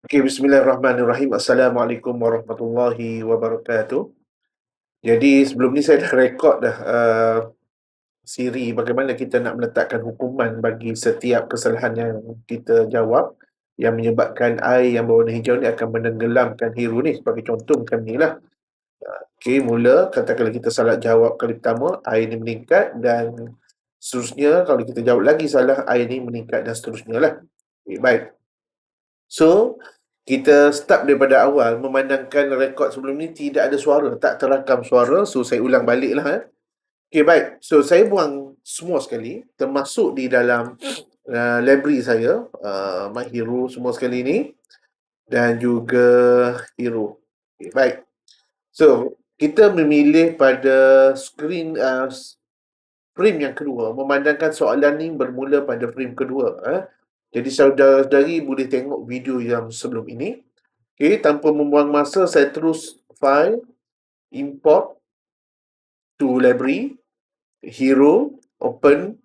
Okey, bismillahirrahmanirrahim. Assalamualaikum warahmatullahi wabarakatuh. Jadi sebelum ni saya dah rekod dah siri bagaimana kita nak meletakkan hukuman bagi setiap kesalahan yang kita jawab yang menyebabkan air yang berwarna hijau ni akan menenggelamkan hiru ni. Sebagai contoh macam ni lah. Okey, mula katakanlah kita salah jawab kali pertama, air ni meningkat dan seterusnya kalau kita jawab lagi salah, air ni meningkat dan seterusnya lah. Okay, baik. So, kita start daripada awal memandangkan rekod sebelum ni tidak ada suara, tak terakam suara. So, saya ulang balik lah. Okay, baik. So, saya buang semua sekali, termasuk di dalam library saya, My Hero semua sekali ni, dan juga Hero. Okay, baik. So, kita memilih pada frame yang kedua, memandangkan soalan ni bermula pada frame kedua. Jadi, saudara-saudari boleh tengok video yang sebelum ini. Okay, tanpa membuang masa, saya terus file, import to library, hero, open,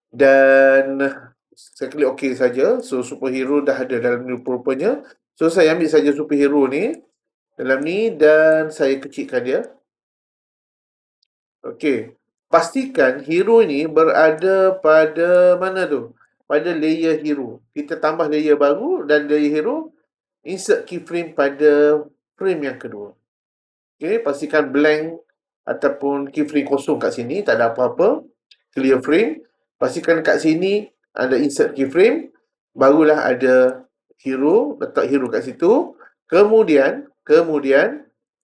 dan saya klik OK saja. So, superhero dah ada dalam ni rupanya. So, saya ambil saja superhero ni dalam ni dan saya kecilkan dia. Okey. Pastikan hero ni berada pada mana tu? Pada layer hero. Kita tambah layer baru dan layer hero, insert keyframe pada frame yang kedua. Okey, pastikan blank ataupun keyframe kosong kat sini, tak ada apa-apa. Clear frame. Pastikan kat sini ada insert keyframe, barulah ada hero, letak hero kat situ. Kemudian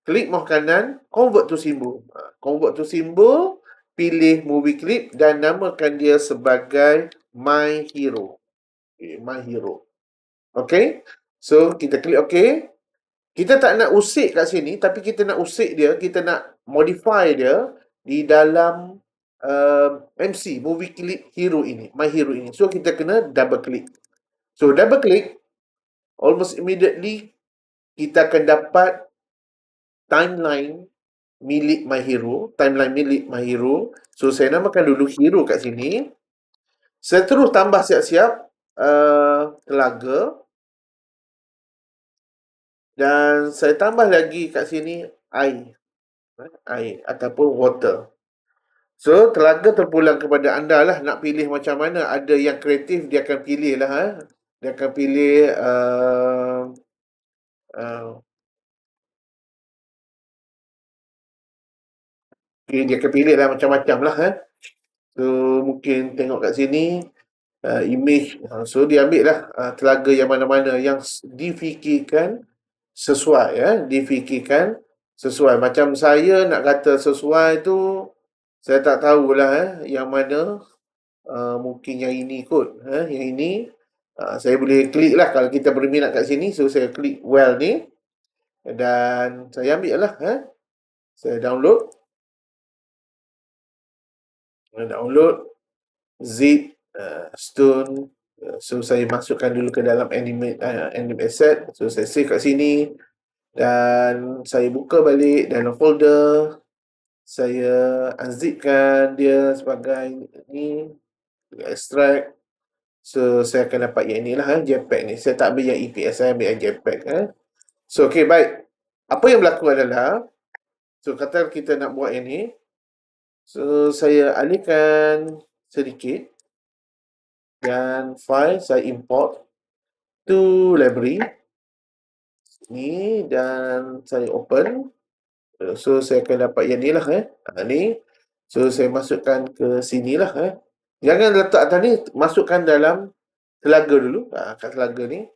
klik mouse kanan, convert to symbol. Convert to symbol, pilih movie clip dan namakan dia sebagai My Hero. Okay, My Hero. Okay, so kita klik OK. Kita tak nak usik kat sini, tapi kita nak usik dia, kita nak modify dia di dalam MC, movie clip hero ini, My Hero ini. So, kita kena double click. So, double click, almost immediately, kita akan dapat timeline milik My Hero. So, saya namakan dulu hero kat sini. Saya terus tambah siap-siap telaga. Dan saya tambah lagi kat sini air ataupun water. So, telaga terpulang kepada anda lah nak pilih macam mana. Ada yang kreatif, dia akan pilih lah. Dia akan pilih dia akan pilih lah macam-macam lah. So, mungkin tengok kat sini image. So, dia ambil lah telaga yang mana-mana yang difikirkan sesuai. Difikirkan sesuai. Macam saya nak kata sesuai tu, saya tak tahulah yang mana. Mungkin yang ini kot. Yang ini saya boleh klik lah kalau kita berminat kat sini. So, saya klik well ni. Dan saya ambil lah. Saya download. Zip, stone. So, saya masukkan dulu ke dalam anime asset. So, saya save kat sini. Dan saya buka balik dalam folder. Saya unzipkan dia sebagai ni. Extract. So, saya akan dapat yang inilah, JPEG ni. Saya tak ambil yang EPS, saya ambil yang JPEG. So, okay, baik. Apa yang berlaku adalah, so, kata kita nak buat yang ni. So, saya alihkan sedikit. Dan file saya import to library. Ni, dan saya open. So, saya akan dapat yang ni lah. Ni. So, saya masukkan ke sini lah. Jangan letak atas ni, masukkan dalam telaga dulu. Kat telaga ni.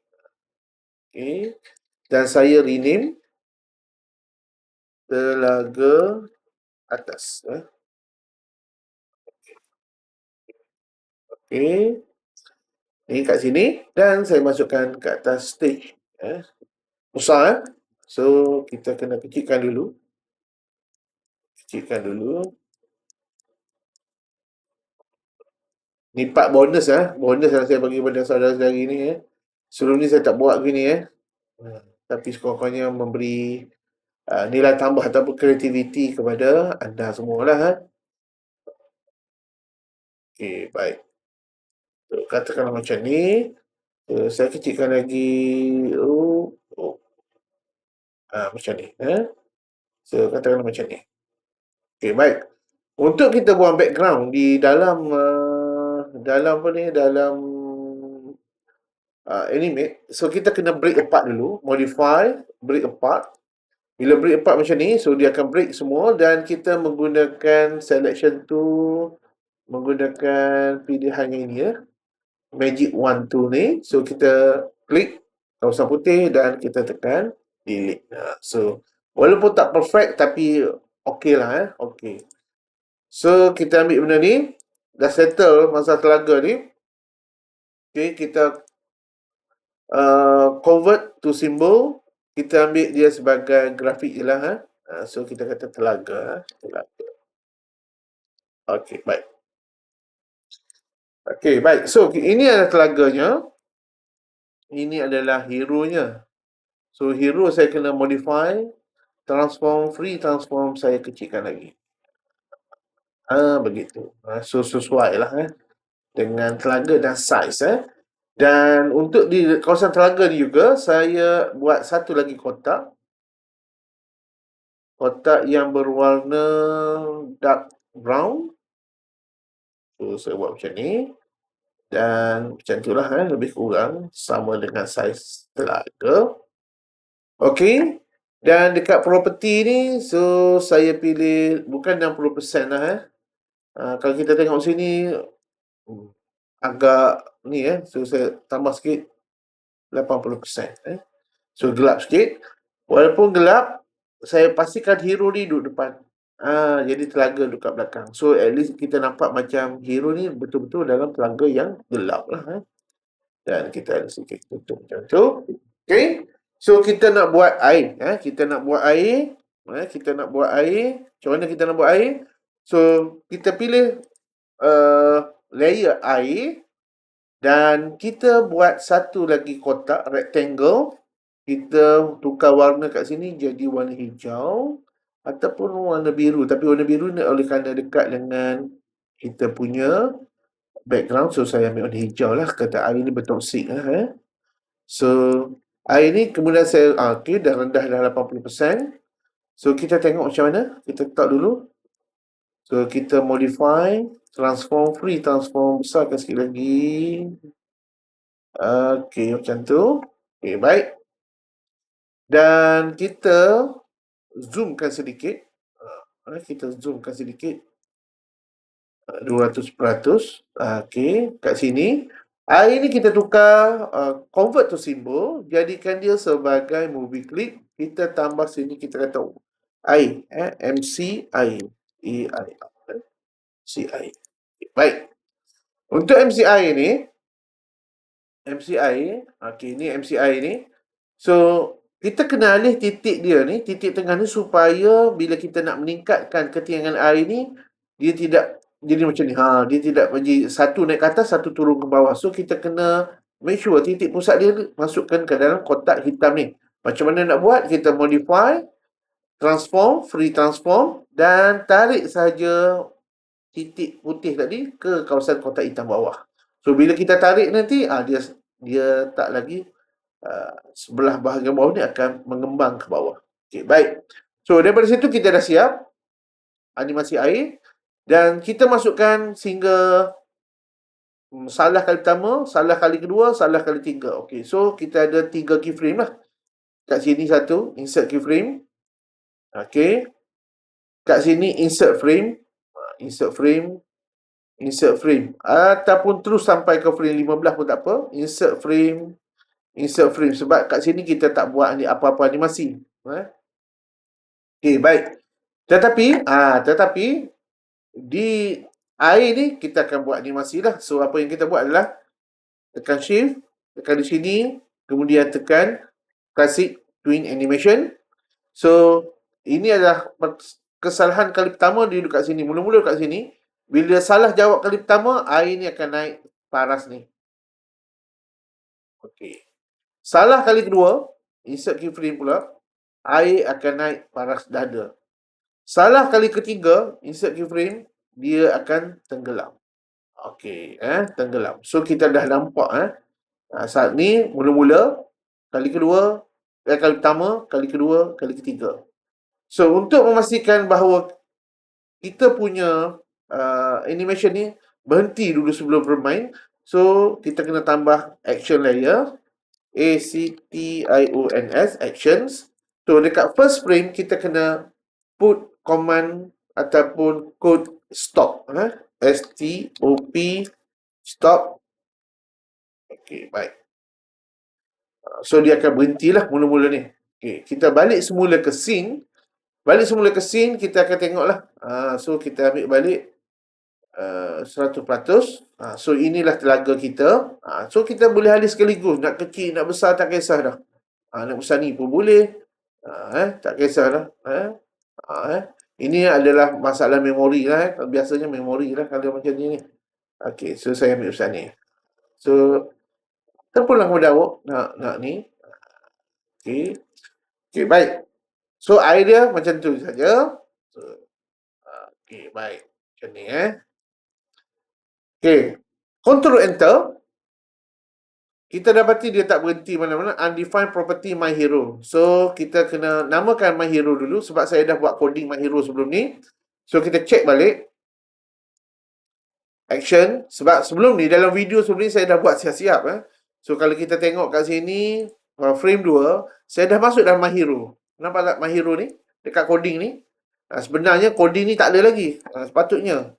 Okay. Dan saya rename telaga atas. Okay. Ni kat sini. Dan saya masukkan ke atas stage. Besar. So, kita kena kecilkan dulu. Ni part bonus bonus yang saya bagi kepada saudara-saudari ni Sebelum ni saya tak buat begini Tapi sekurang-kurangnya memberi nilai tambah ataupun kreativiti kepada anda semualah Okey, baik. So, katakanlah macam ni. So, saya kecilkan lagi. Macam ni. So, katakanlah macam ni. Okey, baik. Untuk kita buang background di dalam dalam apa ni, dalam animate, so kita kena break apart dulu, modify, break apart. Bila break apart macam ni, so dia akan break semua dan kita menggunakan selection tool, menggunakan pilihan yang ini ya, Magic Wand tool ni. So kita klik kawasan putih dan kita tekan delete. So walaupun tak perfect tapi okey lah okey. So kita ambil benda ni, dah settle masa telaga ni. Okey, kita convert to symbol. Kita ambil dia sebagai grafik je lah. So kita kata telaga. Telaga. Okey, baik. Okey, baik. So ini adalah telaganya. Ini adalah hero-nya. So hero saya kena modify, transform, free transform saya kecilkan lagi. Begitu. So sesuai lah dengan telaga dan size Dan untuk di kawasan telaga ni juga saya buat satu lagi kotak. Kotak yang berwarna dark brown. So saya buat macam ni. Dan macam itulah lebih kurang sama dengan saiz telaga. Okey. Dan dekat property ni, so saya pilih bukan 60% lah kalau kita tengok sini agak ni so saya tambah sikit 80%. So gelap sikit. Walaupun gelap, saya pastikan hero ni duduk depan. Jadi telaga duduk kat belakang. So at least kita nampak macam hero ni betul-betul dalam telaga yang gelap lah. Dan kita ada sikit tutup macam tu. Okay. So kita nak buat air. Kita nak buat air. Kita nak buat air. Macam mana kita nak buat air? So kita pilih layer air. Dan kita buat satu lagi kotak rectangle. Kita tukar warna kat sini jadi warna hijau ataupun warna biru. Tapi warna biru ni oleh kerana dekat dengan kita punya background, so saya ambil warna hijau lah. Kata air ni bertoksik lah. So air ni kemudian saya okay, dah rendah dah 80%. So kita tengok macam mana. Kita letak dulu. So kita modify, transform, free transform, besarkan sikit lagi. Okay, macam tu. Okay, baik. Dan kita zoomkan sedikit. Kita zoomkan sedikit. 200%. Okey, kat sini. Air ni kita tukar, convert to symbol. Jadikan dia sebagai movie clip. Kita tambah sini, kita kata air. MC air. E-I-R. MC air. Baik. Untuk MC air ni, okey, ni MC air ni. So, kita kena alih titik dia ni, titik tengah ni supaya bila kita nak meningkatkan ketinggian air ni, dia tidak jadi macam ni. Dia tidak bagi satu naik ke atas, satu turun ke bawah. So, kita kena make sure titik pusat dia masukkan ke dalam kotak hitam ni. Macam mana nak buat? Kita modify, transform, free transform dan tarik saja titik putih tadi ke kawasan kotak hitam bawah. So, bila kita tarik nanti, dia tak lagi sebelah bahagian bawah ni akan mengembang ke bawah. Okey, baik. So, daripada situ kita dah siap animasi air dan kita masukkan sehingga salah kali pertama, salah kali kedua, salah kali tiga. Okey, so kita ada 3 keyframe lah. Kat sini satu, insert keyframe. Okey. Kat sini insert frame, insert frame, insert frame. Ataupun terus sampai ke frame 15 pun tak apa. Insert frame, insert frame. Sebab kat sini kita tak buat apa-apa animasi. Okey, baik. Tetapi di air ni kita akan buat animasi lah. So apa yang kita buat adalah tekan shift, tekan di sini, kemudian tekan classic twin animation. So ini adalah kesalahan kali pertama dia duduk kat sini. Mula-mula kat sini, bila salah jawab kali pertama, air ni akan naik paras ni. Okey. Salah kali kedua, insert keyframe pula, air akan naik paras dada. Salah kali ketiga, insert keyframe, dia akan tenggelam. Okey, tenggelam. So kita dah nampak saat ni mula-mula, kali kedua, Kali pertama, kali kedua, kali ketiga. So, untuk memastikan bahawa kita punya animation ni berhenti dulu sebelum bermain, so kita kena tambah action layer, ACTIONS, actions. So, dekat first frame, kita kena put command ataupun code stop. STOP, stop. Okay, baik. So, dia akan berhentilah mula-mula ni. Okay, kita balik semula ke scene. Kita akan tengoklah. So, kita ambil balik 100%. So, inilah telaga kita. So, kita boleh alih sekaligus. Nak kecil, nak besar, tak kisah dah. Nak besar ni pun boleh. Tak kisah dah. Ini adalah masalah memori lah. Biasanya memori lah kalau macam ni. Okay, so saya ambil besar ni. So, terpulang kepada awak nak ni. Okay. Okay, baik. So, idea macam tu saja. So, okay, baik. Macam ni Okay. Control Enter. Kita dapati dia tak berhenti mana-mana. Undefined property My Hero. So, kita kena namakan My Hero dulu. Sebab saya dah buat coding My Hero sebelum ni. So, kita check balik. Action. Sebab sebelum ni, dalam video sebelum ni, saya dah buat siap-siap. So, kalau kita tengok kat sini, frame 2, saya dah masuk dalam My Hero. Nampak tak My Hero ni? Dekat coding ni. Sebenarnya, coding ni tak ada lagi. Sepatutnya.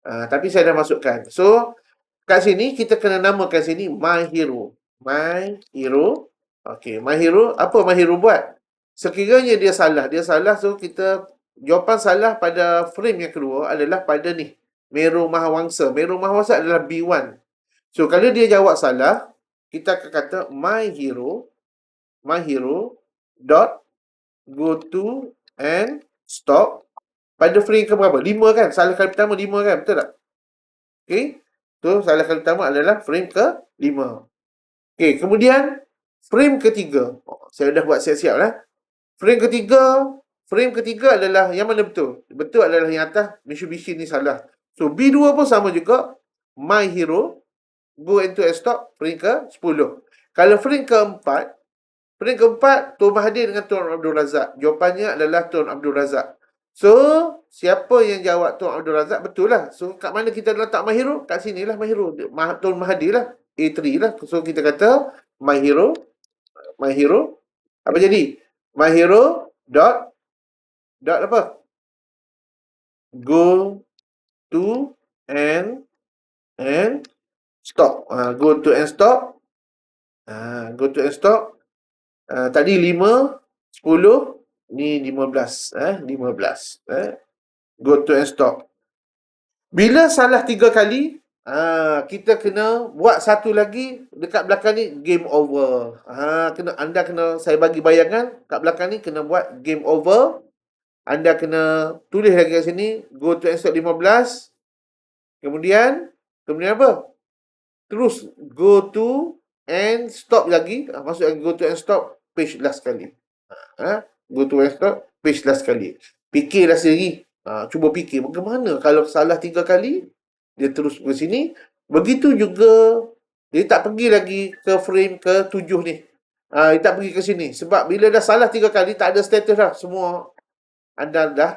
Tapi saya dah masukkan. So, kat sini, kita kena namakan sini My Hero. My Hero. Okay, My Hero. Apa My Hero buat? Sekiranya dia salah. So kita jawapan salah pada frame yang kedua adalah pada ni. Meru Mahawangsa. Meru Mahawangsa adalah B1. So, kalau dia jawab salah, kita akan kata My Hero dot go to and stop pada frame ke berapa? 5 kan? Salah kali pertama 5 kan? Betul tak? Okay. So, salah kali pertama adalah frame ke-5. Okay, kemudian frame ketiga. Saya dah buat siap-siap lah. Frame ketiga adalah yang mana betul? Betul adalah yang atas. Mitsubishi ni salah. So, B2 pun sama juga. My Hero, go into and stop, frame ke-10. Kalau frame keempat, Tuan Mahathir dengan Tuan Abdul Razak. Jawapannya adalah Tuan Abdul Razak. So, siapa yang jawab Tuan Abdul Razak? Betul lah. So, kat mana kita letak My Hero? Kat sinilah My Hero. Tuan Mahathir lah. A3 lah. So, kita kata My Hero. Apa jadi? My Hero dot apa? Go to and stop. Go to and stop. Tadi 5, 10, ni 15. 15. Go to and stop. Bila salah 3 kali, kita kena buat satu lagi dekat belakang ni, game over. Anda kena, saya bagi bayangan kat belakang ni kena buat game over. Anda kena tulis lagi kat sini, go to and stop 15. Kemudian apa? Terus go to and stop lagi. Masuk lagi go to and stop page last kali. Go to and stop page last kali. Fikirlah sendiri. Cuba fikir bagaimana kalau salah 3 kali, dia terus ke sini. Begitu juga dia tak pergi lagi ke frame ke-7 ni. Dia tak pergi ke sini. Sebab bila dah salah 3 kali, tak ada status dah. Semua anda dah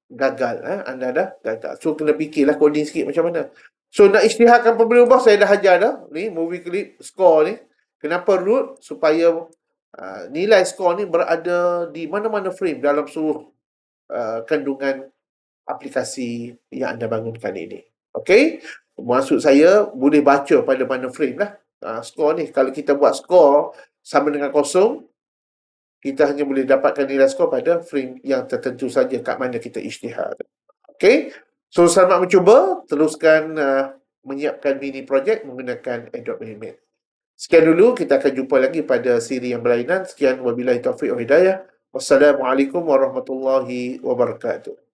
gagal. Anda dah gagal. So, kena fikirlah coding sikit macam mana. So, nak isytiharkan pemberi ubah, saya dah ajar dah. Ni, movie clip, score ni. Kenapa root? Supaya nilai skor ni berada di mana-mana frame dalam seluruh kandungan aplikasi yang anda bangunkan ini. Okey? Maksud saya, boleh baca pada mana frame lah. Skor ni. Kalau kita buat skor sama dengan kosong, kita hanya boleh dapatkan nilai skor pada frame yang tertentu saja kat mana kita isytihar. Okey? So, selamat mencuba. Teruskan menyiapkan mini projek menggunakan Adobe Animate. Sekian dulu, kita akan jumpa lagi pada siri yang berlainan. Sekian, wabillahi taufiq wa hidayah. Wassalamualaikum warahmatullahi wabarakatuh.